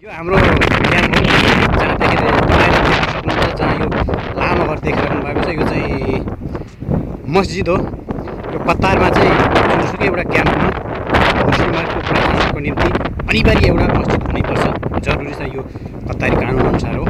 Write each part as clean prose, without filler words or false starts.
यो हाम्रो क्याम्प हो जहाँ देखेर बाहिर देख्न सक्नुहुन्छ, जहाँ यो लामो घर देखिराख्नु भएको छ। यो चाहिँ मस्जिद हो। यो कतारमा चाहिँ जुनसुकै एउटा क्याम्पमा मुस्लिमहरूको प्रार्थनाको निम्ति अनिवार्य एउटा मस्जिद हुनैपर्छ, जरुरी छ। यो कतारी कानुन अनुसार हो।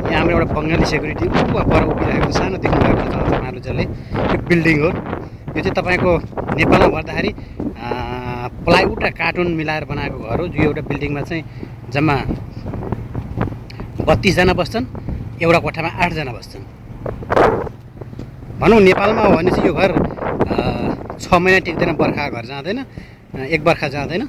यहाँ हाम्रो एउटा बङ्गाली सेक्युरिटी पर उभिरहेको छ, सानो देख्नु भएको छ मालुजले। यो बिल्डिङ हो। यो चाहिँ तपाईँको नेपालमा भन्दाखेरि प्लाइवुड र कार्टुन मिलाएर बनाएको घर हो। यो एउटा बिल्डिङमा चाहिँ जम्मा 32 जना बस्छन्, एउटा कोठामा 8 जना बस्छन्। भनौँ नेपालमा हो भने चाहिँ यो घर 6 महिना टिक्दैन, बर्खा घर जाँदैन, एक बर्खा जाँदैन।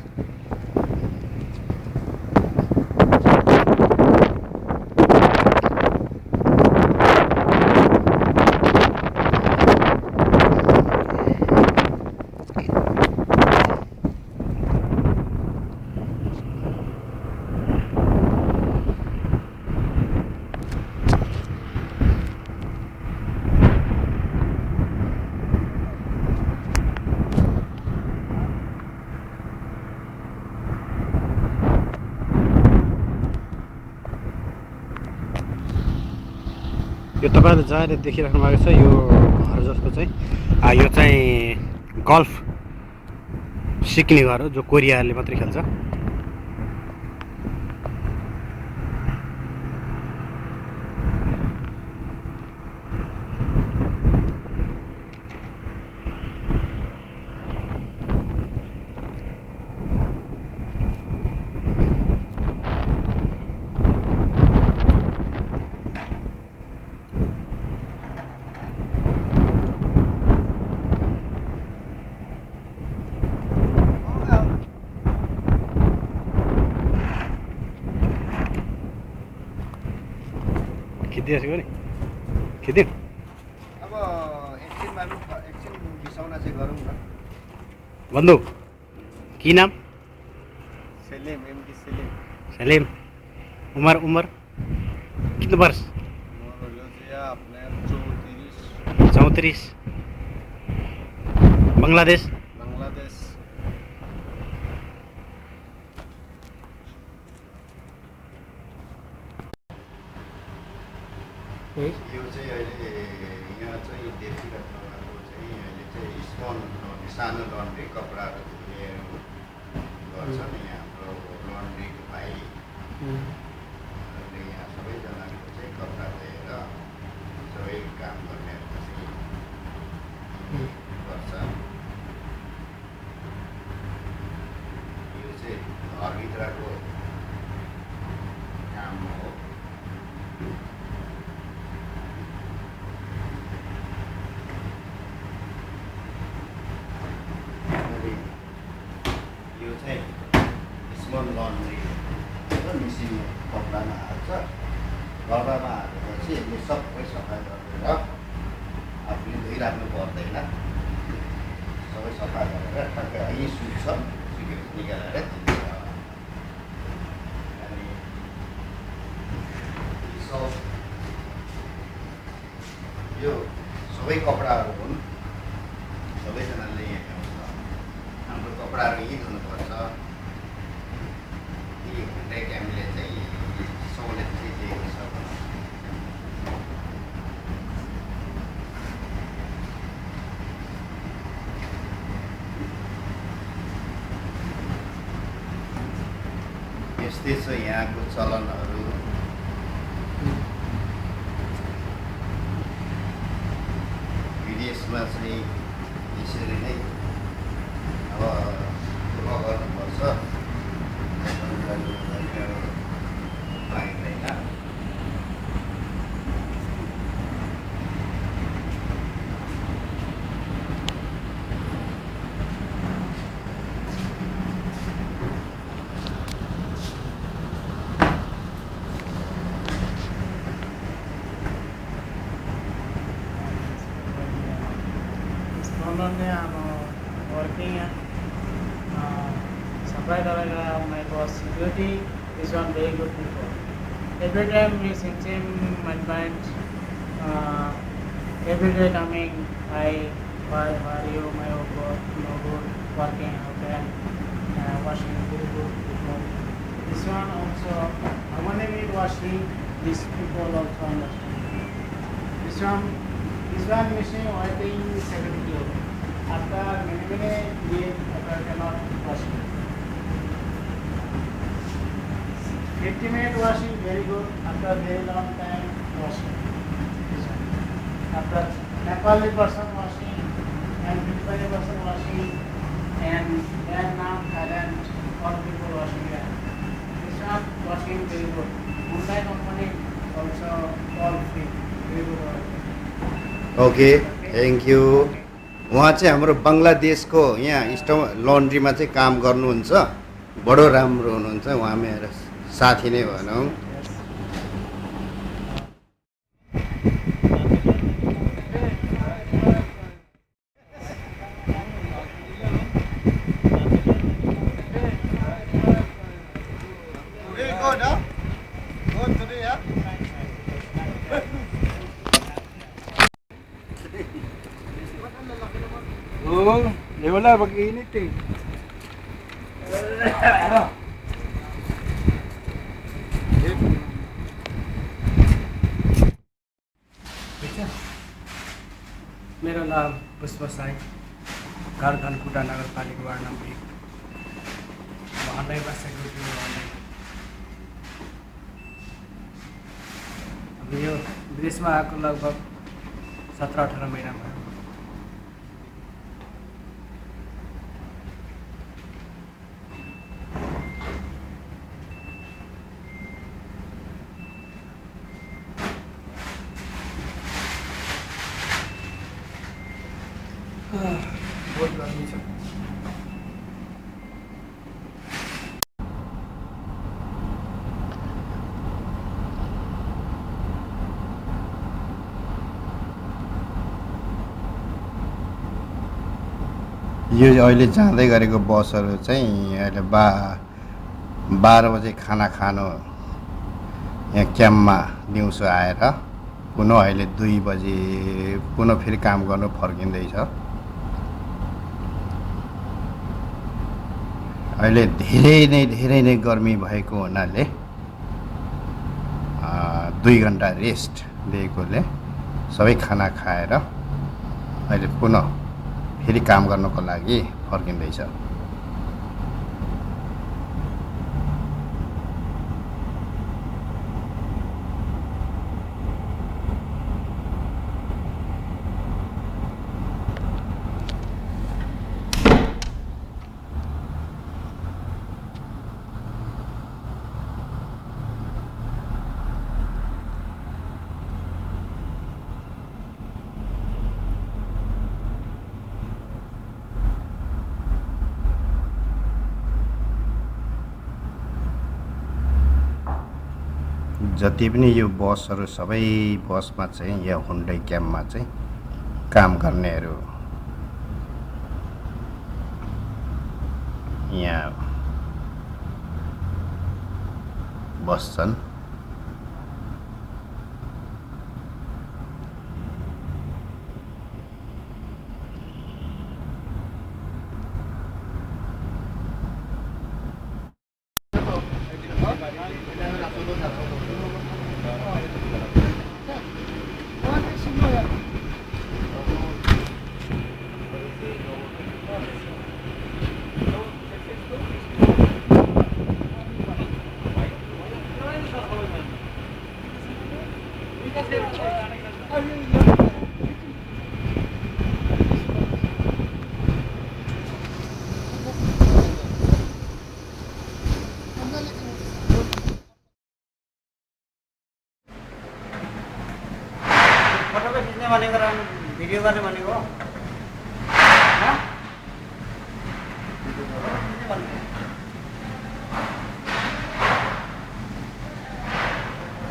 यो तपाईँले जहाँले देखिराख्नु भएको छ यो घर जस्तो चाहिँ यो चाहिँ गल्फ सिक्ने घर हो, जो कोरियाले मात्रै खेल्छ। खिचिदिएको नि खिच्यो। अब एकछिन बिसाउन चाहिँ गरौँ न। बन्धु की नाम? सेलिम, एमडी सेलिम। सलीम। उम्र कितना वर्ष? अपने 34। 34। बांग्लादेश? बांग्लादेश। यो चाहिँ अहिले यहाँ चाहिँ देखिरहेको चाहिँ अहिले चाहिँ स्मल सानो लन्ड्री कपडाहरू धुने गर्छन्। यहाँ हाम्रो लन्ड्रीको भाइ यहाँ सबैजनाको चाहिँ कपडा लिएर सबै काम गर्नेहरू चाहिँ गर्छ। यो चाहिँ घरभित्रको काम हो। यो चाहिँ स्मल लन्ड्री मिसिन कपडामा हाल्छ। कपडामा हालेपछि यसले सबै सफा गरेर आफूले धोइराख्नु पर्दैन। सबै सफा गरेर ठ्याक्कै यहीँ सुक्छ, सुकेपछि निकालेर दिन्छ। अनि यो सबै कपडाहरू हुन्, सबैजनाले यहाँ हाम्रो कपडाहरू यहीँ धुनुपर्छ। यही हुँदै टाइमले चाहिँ सहुलियत चाहिँ दिएको छ। यस्तै छ यहाँको चलनहरू। विदेशमा चाहिँ यसरी नै अब गर्नुपर्छ पाइँदैन। I'm working at supply my boss security is one very good people. Every time we same my client every day coming, hi, why are you, my good, no good, working, okay. and washing very good people. This one also, when I mean washing, these people also understand. This one machine waiting 7 kilo. After many days, after cannot wash it. 50-minute washing very good. After very long time washing. This one. After Nepali person washing and Philippine person washing and Vietnam, Thailand, all people washing here. This one washing very good. Hyundai company also all free. Very good washing. Okay thank you. उहाँ चाहिँ हाम्रो बङ्गलादेशको यहाँ स्टो लन्ड्रीमा चाहिँ काम गर्नुहुन्छ, बडो राम्रो हुनुहुन्छ, उहाँ मेरो साथी नै भनौँ। Oo, di wala, pag-init eh. मेरो नाम पुष्प साई, घर धनकुटा नगरपालिका वार्ड नम्बर 1। हन्डाईमा सेक्युरिटी हन्डाई। अब यो विदेशमा आएको लगभग 17-18 महिना भयो। बहुत गर्मी छ। यो अहिले जाँदै गरेको बसहरू चाहिँ अहिले 12 बजे खाना खानु यहाँ क्याम्पमा दिउँसो आएर पुनः अहिले 2 बजे पुनः फेरि काम गर्नु फर्किँदैछ। अहिले धेरै नै गर्मी भएको हुनाले 2 घन्टा रेस्ट दिएकोले सबै खाना खाएर अहिले पुनः फेरि काम गर्नको लागि फर्किँदैछ। जति पनि यो बसहरू सबै बसमा चाहिँ यहाँ हुन्डई क्याम्पमा चाहिँ काम गर्नेहरू यहाँ बस्छन्। फोटो खिच्ने भनेको र भिडियो गर्ने भनेको हो।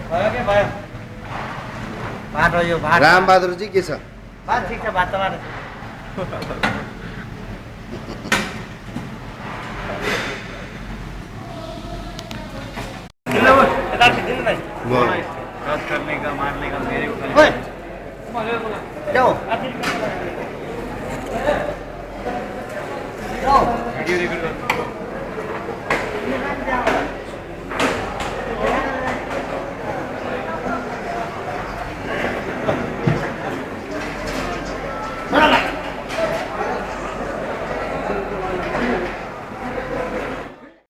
भयो के भयो बाटो यो बाटो रामबहादुर जी के छ? बात ठिक छ, बात त बाटो करने का मारने का मेरे को जाओ जाओ भिडियो रेकर्ड गर्नु